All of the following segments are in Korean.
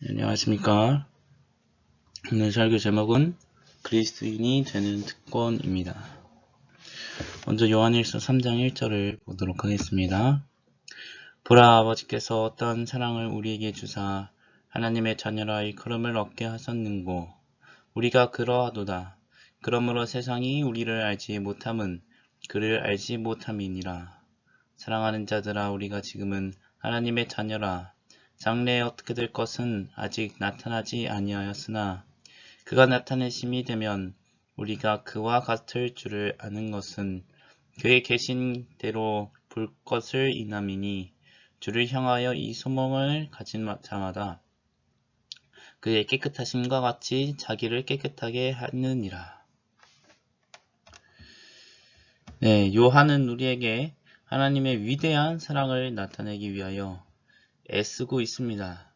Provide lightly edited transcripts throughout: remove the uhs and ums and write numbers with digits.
안녕하십니까. 오늘 설교 제목은 그리스도인이 되는 특권입니다. 먼저 요한일서 3장 1절을 보도록 하겠습니다. 보라, 아버지께서 어떠한 사랑을 우리에게 주사 하나님의 자녀라 일컬음을 얻게 하셨는고 우리가 그러하도다. 그러므로 세상이 우리를 알지 못함은 그를 알지 못함이니라. 사랑하는 자들아, 우리가 지금은 하나님의 자녀라. 장래에 어떻게 될 것은 아직 나타나지 아니하였으나 그가 나타내심이 되면 우리가 그와 같을 줄을 아는 것은 그의 계신 대로 볼 것을 인함이니 주를 향하여 이 소망을 가진 자마다 그의 깨끗하심과 같이 자기를 깨끗하게 하느니라. 네, 요한은 우리에게 하나님의 위대한 사랑을 나타내기 위하여 애쓰고 있습니다.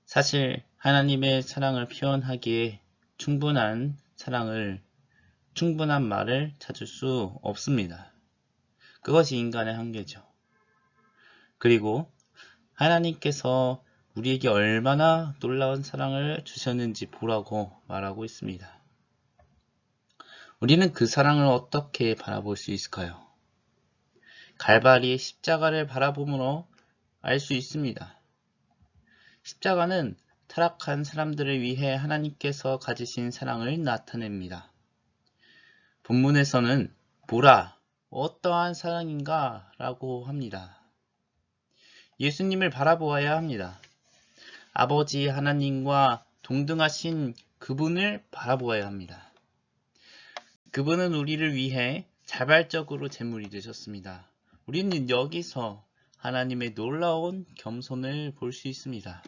사실 하나님의 사랑을 표현하기에 충분한 말을 찾을 수 없습니다. 그것이 인간의 한계죠. 그리고 하나님께서 우리에게 얼마나 놀라운 사랑을 주셨는지 보라고 말하고 있습니다. 우리는 그 사랑을 어떻게 바라볼 수 있을까요? 갈바리의 십자가를 바라보므로 알 수 있습니다. 십자가는 타락한 사람들을 위해 하나님께서 가지신 사랑을 나타냅니다. 본문에서는 보라, 어떠한 사랑인가 라고 합니다. 예수님을 바라보아야 합니다. 아버지 하나님과 동등하신 그분을 바라보아야 합니다. 그분은 우리를 위해 자발적으로 제물이 되셨습니다. 우리는 여기서 하나님의 놀라운 겸손을 볼 수 있습니다.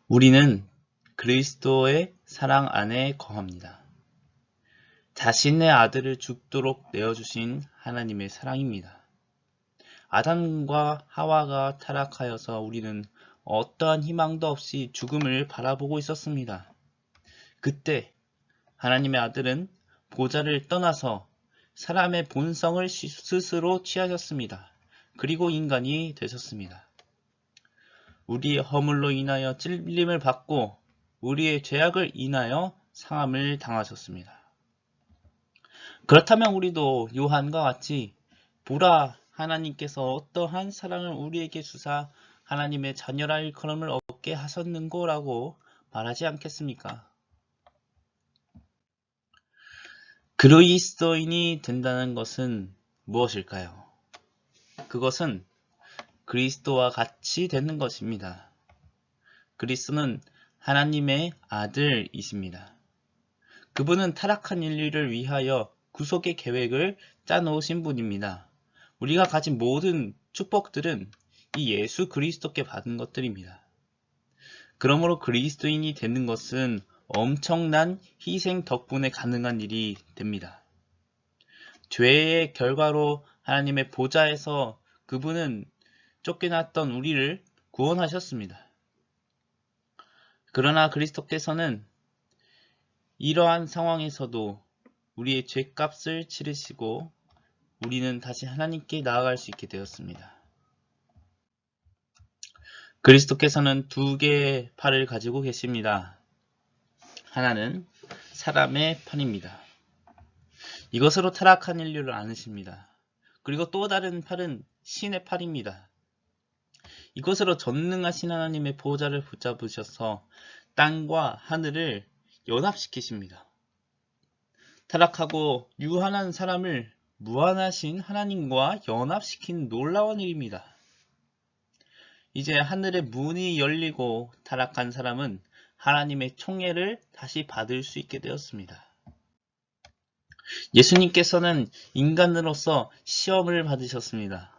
우리는 그리스도의 사랑 안에 거합니다. 자신의 아들을 죽도록 내어주신 하나님의 사랑입니다. 아담과 하와가 타락하여서 우리는 어떠한 희망도 없이 죽음을 바라보고 있었습니다. 그때 하나님의 아들은 보좌를 떠나서 사람의 본성을 스스로 취하셨습니다. 그리고 인간이 되셨습니다. 우리의 허물로 인하여 찔림을 받고 우리의 죄악을 인하여 상함을 당하셨습니다. 그렇다면 우리도 요한과 같이 보라, 하나님께서 어떠한 사랑을 우리에게 주사 하나님의 자녀라 일컬음을 얻게 하셨는고라고 말하지 않겠습니까? 그리스도인이 된다는 것은 무엇일까요? 그것은 그리스도와 같이 되는 것입니다. 그리스도는 하나님의 아들이십니다. 그분은 타락한 인류를 위하여 구속의 계획을 짜놓으신 분입니다. 우리가 가진 모든 축복들은 이 예수 그리스도께 받은 것들입니다. 그러므로 그리스도인이 되는 것은 엄청난 희생 덕분에 가능한 일이 됩니다. 죄의 결과로 하나님의 보좌에서 그분은 쫓겨났던 우리를 구원하셨습니다. 그러나 그리스도께서는 이러한 상황에서도 우리의 죄값을 치르시고 우리는 다시 하나님께 나아갈 수 있게 되었습니다. 그리스도께서는 두 개의 팔을 가지고 계십니다. 하나는 사람의 팔입니다. 이것으로 타락한 인류를 안으십니다. 그리고 또 다른 팔은 신의 팔입니다. 이것으로 전능하신 하나님의 보좌를 붙잡으셔서 땅과 하늘을 연합시키십니다. 타락하고 유한한 사람을 무한하신 하나님과 연합시킨 놀라운 일입니다. 이제 하늘의 문이 열리고 타락한 사람은 하나님의 총애를 다시 받을 수 있게 되었습니다. 예수님께서는 인간으로서 시험을 받으셨습니다.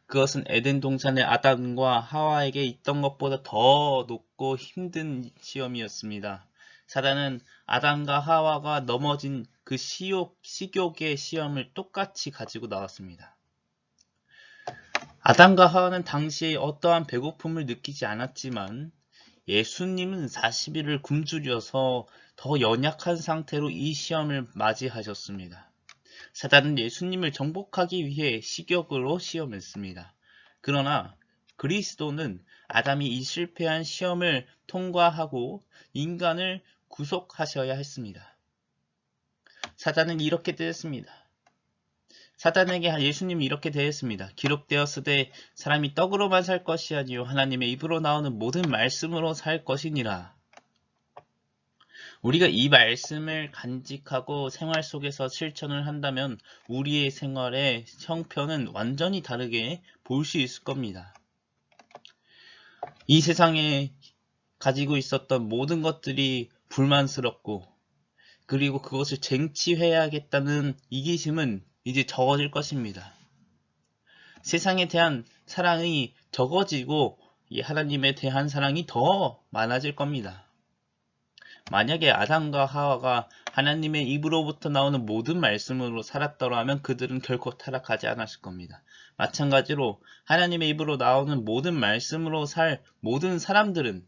그것은 에덴 동산의 아담과 하와에게 있던 것보다 더 높고 힘든 시험이었습니다. 사단은 아담과 하와가 넘어진 그 식욕의 시험을 똑같이 가지고 나왔습니다. 아담과 하와는 당시에 어떠한 배고픔을 느끼지 않았지만 예수님은 40일을 굶주려서 더 연약한 상태로 이 시험을 맞이하셨습니다. 사단은 예수님을 정복하기 위해 식욕으로 시험했습니다. 그러나 그리스도는 아담이 이 실패한 시험을 통과하고 인간을 구속하셔야 했습니다. 사단은 이렇게 되었습니다. 사단에게 예수님이 이렇게 대했습니다. 기록되었으되 사람이 떡으로만 살 것이 아니요 하나님의 입으로 나오는 모든 말씀으로 살 것이니라. 우리가 이 말씀을 간직하고 생활 속에서 실천을 한다면 우리의 생활의 형편은 완전히 다르게 볼 수 있을 겁니다. 이 세상에 가지고 있었던 모든 것들이 불만스럽고 그리고 그것을 쟁취해야겠다는 이기심은 이제 적어질 것입니다. 세상에 대한 사랑이 적어지고 하나님에 대한 사랑이 더 많아질 겁니다. 만약에 아담과 하와가 하나님의 입으로부터 나오는 모든 말씀으로 살았더라면 그들은 결코 타락하지 않았을 겁니다. 마찬가지로 하나님의 입으로 나오는 모든 말씀으로 살 모든 사람들은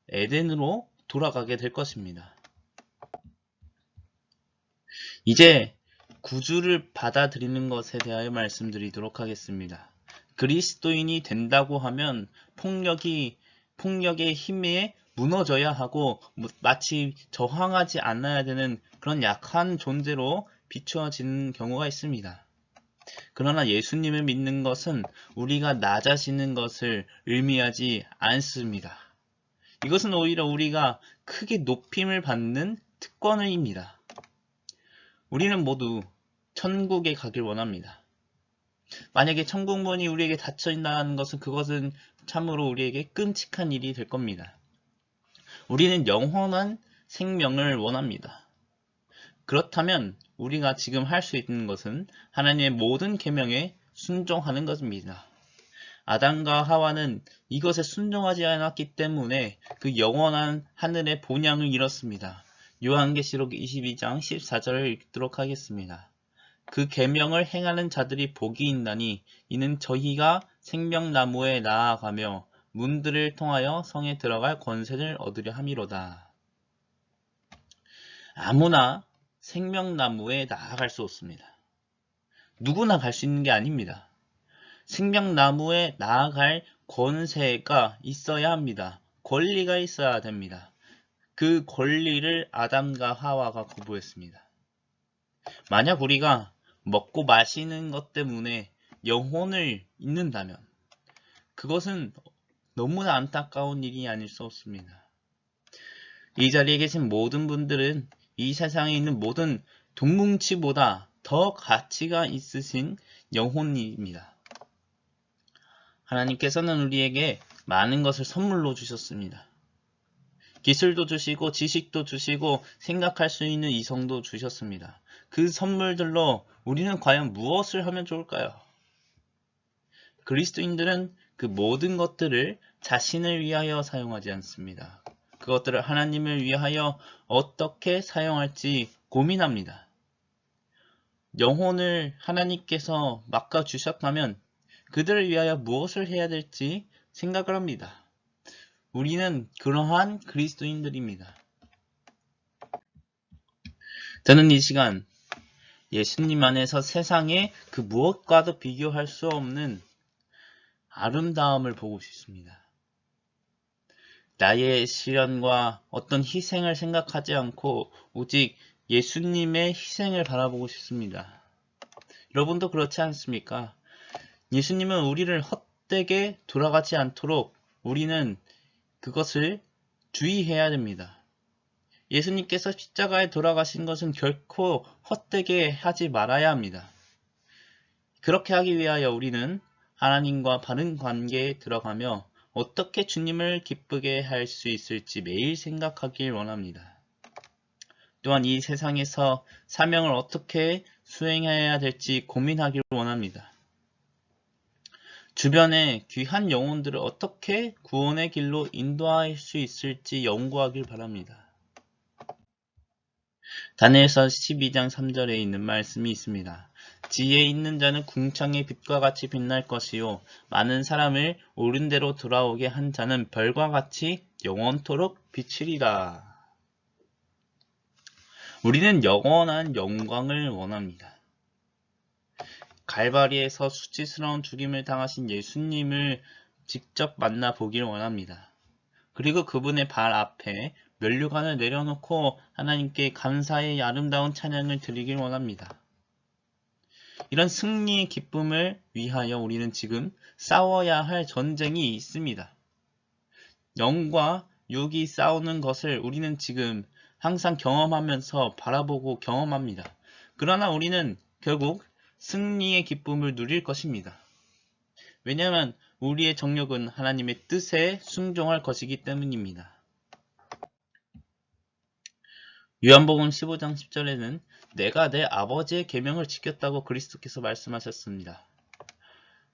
에덴으로 돌아가게 될 것입니다. 이제 구주를 받아들이는 것에 대하여 말씀드리도록 하겠습니다. 그리스도인이 된다고 하면 폭력의 힘에 무너져야 하고 마치 저항하지 않아야 되는 그런 약한 존재로 비추어지는 경우가 있습니다. 그러나 예수님을 믿는 것은 우리가 낮아지는 것을 의미하지 않습니다. 이것은 오히려 우리가 크게 높임을 받는 특권입니다. 우리는 모두 천국에 가길 원합니다. 만약에 천국문이 우리에게 닫혀있다는 것은 그것은 참으로 우리에게 끔찍한 일이 될 겁니다. 우리는 영원한 생명을 원합니다. 그렇다면 우리가 지금 할 수 있는 것은 하나님의 모든 계명에 순종하는 것입니다. 아담과 하와는 이것에 순종하지 않았기 때문에 그 영원한 하늘의 본향을 잃었습니다. 요한계시록 22장 14절을 읽도록 하겠습니다. 그 계명을 행하는 자들이 복이 있나니 이는 저희가 생명나무에 나아가며 문들을 통하여 성에 들어갈 권세를 얻으려 함이로다. 아무나 생명나무에 나아갈 수 없습니다. 누구나 갈 수 있는 게 아닙니다. 생명나무에 나아갈 권세가 있어야 합니다. 권리가 있어야 됩니다. 그 권리를 아담과 하와가 거부했습니다. 만약 우리가 먹고 마시는 것 때문에 영혼을 잃는다면 그것은 너무나 안타까운 일이 아닐 수 없습니다. 이 자리에 계신 모든 분들은 이 세상에 있는 모든 동뭉치보다 더 가치가 있으신 영혼입니다. 하나님께서는 우리에게 많은 것을 선물로 주셨습니다. 기술도 주시고 지식도 주시고 생각할 수 있는 이성도 주셨습니다. 그 선물들로 우리는 과연 무엇을 하면 좋을까요? 그리스도인들은 그 모든 것들을 자신을 위하여 사용하지 않습니다. 그것들을 하나님을 위하여 어떻게 사용할지 고민합니다. 영혼을 하나님께서 맡겨주셨다면 그들을 위하여 무엇을 해야 될지 생각을 합니다. 우리는 그러한 그리스도인들입니다. 저는 이 시간 예수님 안에서 세상의 그 무엇과도 비교할 수 없는 아름다움을 보고 싶습니다. 나의 시련과 어떤 희생을 생각하지 않고 오직 예수님의 희생을 바라보고 싶습니다. 여러분도 그렇지 않습니까? 예수님은 우리를 헛되게 돌아가지 않도록 우리는 그것을 주의해야 됩니다. 예수님께서 십자가에 돌아가신 것은 결코 헛되게 하지 말아야 합니다. 그렇게 하기 위하여 우리는 하나님과 바른 관계에 들어가며 어떻게 주님을 기쁘게 할 수 있을지 매일 생각하길 원합니다. 또한 이 세상에서 사명을 어떻게 수행해야 될지 고민하길 원합니다. 주변의 귀한 영혼들을 어떻게 구원의 길로 인도할 수 있을지 연구하길 바랍니다. 다니엘서 12장 3절에 있는 말씀이 있습니다. 지혜 있는 자는 궁창의 빛과 같이 빛날 것이요 많은 사람을 옳은 대로 돌아오게 한 자는 별과 같이 영원토록 비치리라. 우리는 영원한 영광을 원합니다. 갈바리에서 수치스러운 죽임을 당하신 예수님을 직접 만나보길 원합니다. 그리고 그분의 발 앞에 면류관을 내려놓고 하나님께 감사의 아름다운 찬양을 드리길 원합니다. 이런 승리의 기쁨을 위하여 우리는 지금 싸워야 할 전쟁이 있습니다. 영과 육이 싸우는 것을 우리는 지금 항상 경험하면서 바라보고 경험합니다. 그러나 우리는 결국 승리의 기쁨을 누릴 것입니다. 왜냐하면 우리의 정력은 하나님의 뜻에 순종할 것이기 때문입니다. 요한복음 15장 10절에는 내가 내 아버지의 계명을 지켰다고 그리스도께서 말씀하셨습니다.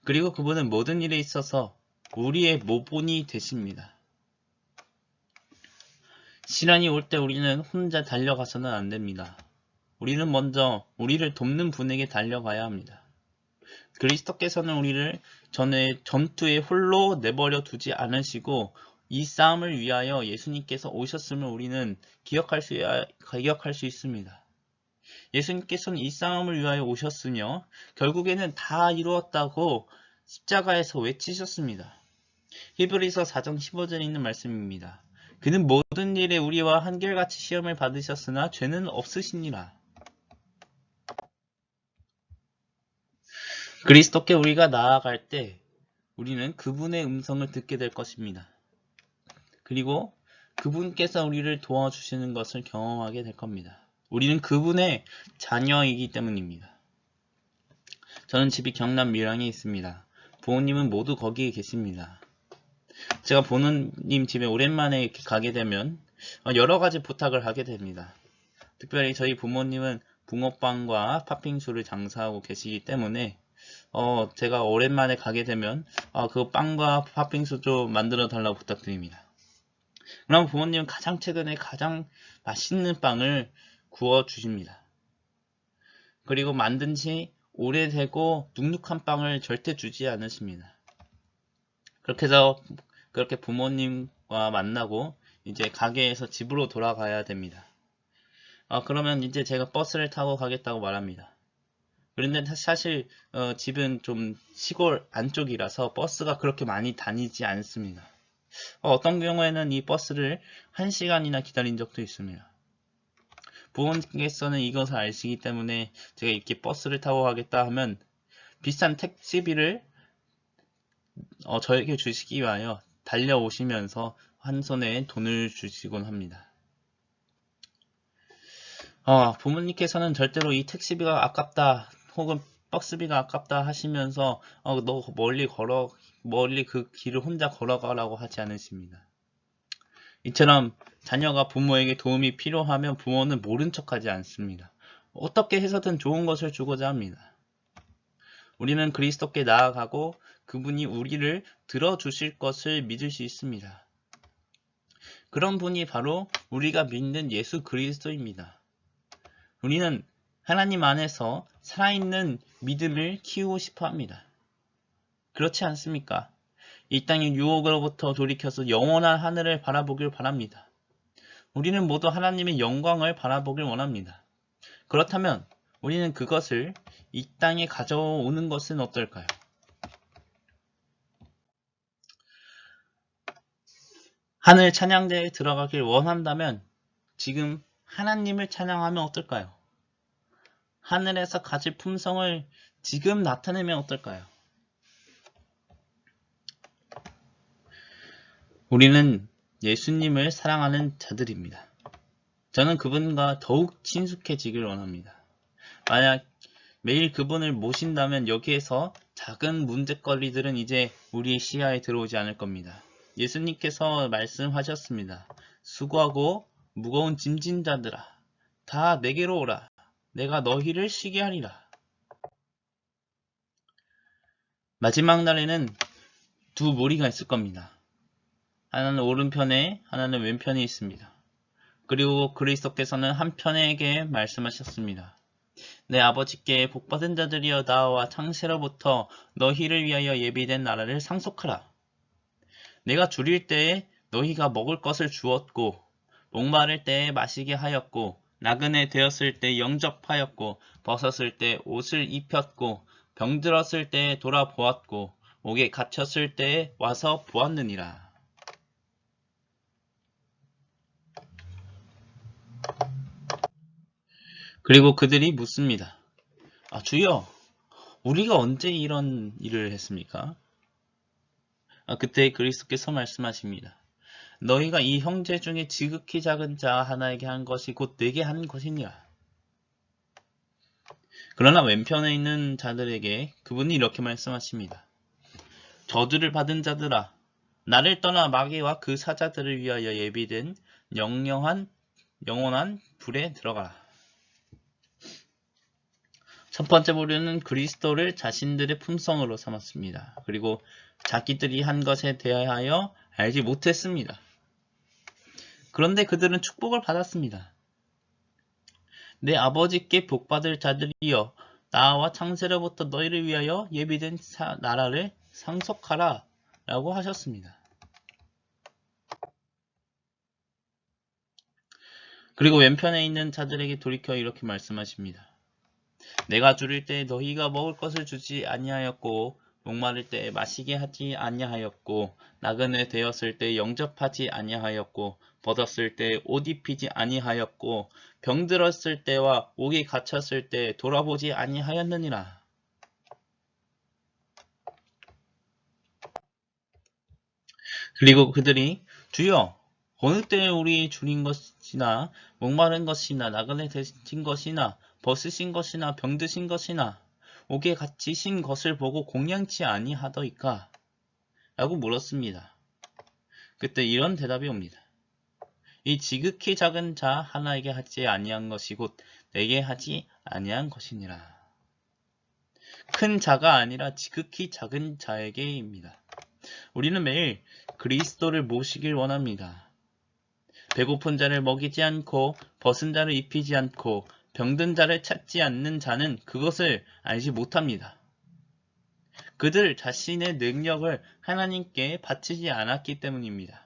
그리고 그분은 모든 일에 있어서 우리의 모본이 되십니다. 시련이 올 때 우리는 혼자 달려가서는 안 됩니다. 우리는 먼저 우리를 돕는 분에게 달려가야 합니다. 그리스도께서는 우리를 전투에 홀로 내버려 두지 않으시고 이 싸움을 위하여 예수님께서 오셨음을 우리는 기억할 수 있습니다. 예수님께서는 이 싸움을 위하여 오셨으며 결국에는 다 이루었다고 십자가에서 외치셨습니다. 히브리서 4장 15절에 있는 말씀입니다. 그는 모든 일에 우리와 한결같이 시험을 받으셨으나 죄는 없으시니라. 그리스도께 우리가 나아갈 때 우리는 그분의 음성을 듣게 될 것입니다. 그리고 그분께서 우리를 도와주시는 것을 경험하게 될 겁니다. 우리는 그분의 자녀이기 때문입니다. 저는 집이 경남 밀양에 있습니다. 부모님은 모두 거기에 계십니다. 제가 부모님 집에 오랜만에 이렇게 가게 되면 여러 가지 부탁을 하게 됩니다. 특별히 저희 부모님은 붕어빵과 팥빙수를 장사하고 계시기 때문에 제가 오랜만에 가게 되면 그 빵과 팥빙수 좀 만들어 달라고 부탁드립니다. 그럼 부모님은 최근에 가장 맛있는 빵을 구워 주십니다. 그리고 만든 지 오래되고 눅눅한 빵을 절대 주지 않으십니다. 그렇게 해서 그렇게 부모님과 만나고 이제 가게에서 집으로 돌아가야 됩니다. 그러면 이제 제가 버스를 타고 가겠다고 말합니다. 그런데 사실 집은 좀 시골 안쪽이라서 버스가 그렇게 많이 다니지 않습니다. 어떤 경우에는 이 버스를 1시간이나 기다린 적도 있습니다. 부모님께서는 이것을 아시기 때문에 제가 이렇게 버스를 타고 가겠다 하면 비싼 택시비를 저에게 주시기 위하여 달려오시면서 한 손에 돈을 주시곤 합니다. 부모님께서는 절대로 이 택시비가 아깝다 혹은 버스비가 아깝다 하시면서 너 멀리 그 길을 혼자 걸어가라고 하지 않으십니다. 이처럼 자녀가 부모에게 도움이 필요하면 부모는 모른 척하지 않습니다. 어떻게 해서든 좋은 것을 주고자 합니다. 우리는 그리스도께 나아가고 그분이 우리를 들어주실 것을 믿을 수 있습니다. 그런 분이 바로 우리가 믿는 예수 그리스도입니다. 우리는 하나님 안에서 살아있는 믿음을 키우고 싶어 합니다. 그렇지 않습니까? 이 땅의 유혹으로부터 돌이켜서 영원한 하늘을 바라보길 바랍니다. 우리는 모두 하나님의 영광을 바라보길 원합니다. 그렇다면 우리는 그것을 이 땅에 가져오는 것은 어떨까요? 하늘 찬양대에 들어가길 원한다면 지금 하나님을 찬양하면 어떨까요? 하늘에서 가질 품성을 지금 나타내면 어떨까요? 우리는 예수님을 사랑하는 자들입니다. 저는 그분과 더욱 친숙해지길 원합니다. 만약 매일 그분을 모신다면 여기에서 작은 문제거리들은 이제 우리의 시야에 들어오지 않을 겁니다. 예수님께서 말씀하셨습니다. 수고하고 무거운 짐진 자들아, 다 내게로 오라. 내가 너희를 쉬게 하리라. 마지막 날에는 두 무리가 있을 겁니다. 하나는 오른편에, 하나는 왼편에 있습니다. 그리고 그리스도께서는 한편에게 말씀하셨습니다. 내 아버지께 복받은 자들이여 나와 창세로부터 너희를 위하여 예비된 나라를 상속하라. 내가 줄일 때에 너희가 먹을 것을 주었고 목마를 때에 마시게 하였고 나그네 되었을 때 영접하였고 벗었을 때 옷을 입혔고 병들었을 때에 돌아보았고 옥에 갇혔을 때에 와서 보았느니라. 그리고 그들이 묻습니다. 주여, 우리가 언제 이런 일을 했습니까? 그때 그리스도께서 말씀하십니다. 너희가 이 형제 중에 지극히 작은 자 하나에게 한 것이 곧 내게 한 것이니라. 그러나 왼편에 있는 자들에게 그분이 이렇게 말씀하십니다. 저주를 받은 자들아, 나를 떠나 마귀와 그 사자들을 위하여 예비된 영원한 불에 들어가라. 첫 번째 부류는 그리스도를 자신들의 품성으로 삼았습니다. 그리고 자기들이 한 것에 대하여 알지 못했습니다. 그런데 그들은 축복을 받았습니다. 내 아버지께 복받을 자들이여, 나와 창세로부터 너희를 위하여 예비된 나라를 상속하라 라고 하셨습니다. 그리고 왼편에 있는 자들에게 돌이켜 이렇게 말씀하십니다. 내가 줄일 때 너희가 먹을 것을 주지 아니하였고 목마를 때 마시게 하지 아니하였고 나그네 되었을 때 영접하지 아니하였고 벗었을 때 옷 입히지 아니하였고 병들었을 때와 옥에 갇혔을 때 돌아보지 아니하였느니라. 그리고 그들이 주여 어느 때에 우리 줄인 것이나 목마른 것이나 나그네 되신 것이나 벗으신 것이나 병드신 것이나 옥에 갇히신 것을 보고 공양치 아니하더이까? 라고 물었습니다. 그때 이런 대답이 옵니다. 이 지극히 작은 자 하나에게 하지 아니한 것이 곧 내게 하지 아니한 것이니라. 큰 자가 아니라 지극히 작은 자에게입니다. 우리는 매일 그리스도를 모시길 원합니다. 배고픈 자를 먹이지 않고 벗은 자를 입히지 않고 병든 자를 찾지 않는 자는 그것을 알지 못합니다. 그들 자신의 능력을 하나님께 바치지 않았기 때문입니다.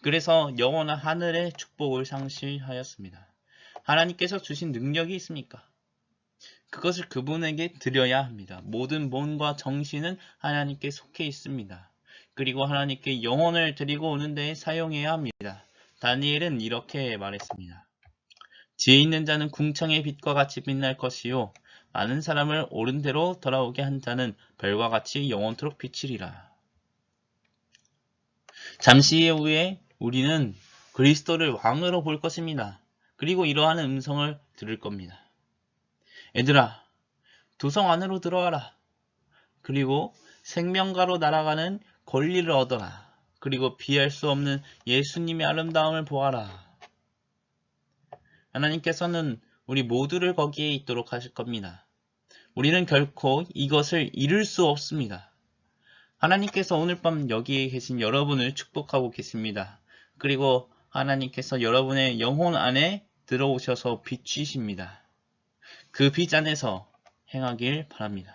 그래서 영원한 하늘의 축복을 상실하였습니다. 하나님께서 주신 능력이 있습니까? 그것을 그분에게 드려야 합니다. 모든 몸과 정신은 하나님께 속해 있습니다. 그리고 하나님께 영혼을 드리고 오는 데에 사용해야 합니다. 다니엘은 이렇게 말했습니다. 지혜 있는 자는 궁창의 빛과 같이 빛날 것이요 많은 사람을 옳은 대로 돌아오게 한 자는 별과 같이 영원토록 비치리라. 잠시 후에 우리는 그리스도를 왕으로 볼 것입니다. 그리고 이러한 음성을 들을 겁니다. 얘들아, 두성 안으로 들어와라. 그리고 생명가로 날아가는 권리를 얻어라. 그리고 비할 수 없는 예수님의 아름다움을 보아라. 하나님께서는 우리 모두를 거기에 있도록 하실 겁니다. 우리는 결코 이것을 잃을 수 없습니다. 하나님께서 오늘 밤 여기에 계신 여러분을 축복하고 계십니다. 그리고 하나님께서 여러분의 영혼 안에 들어오셔서 비추십니다. 그 빛 안에서 행하길 바랍니다.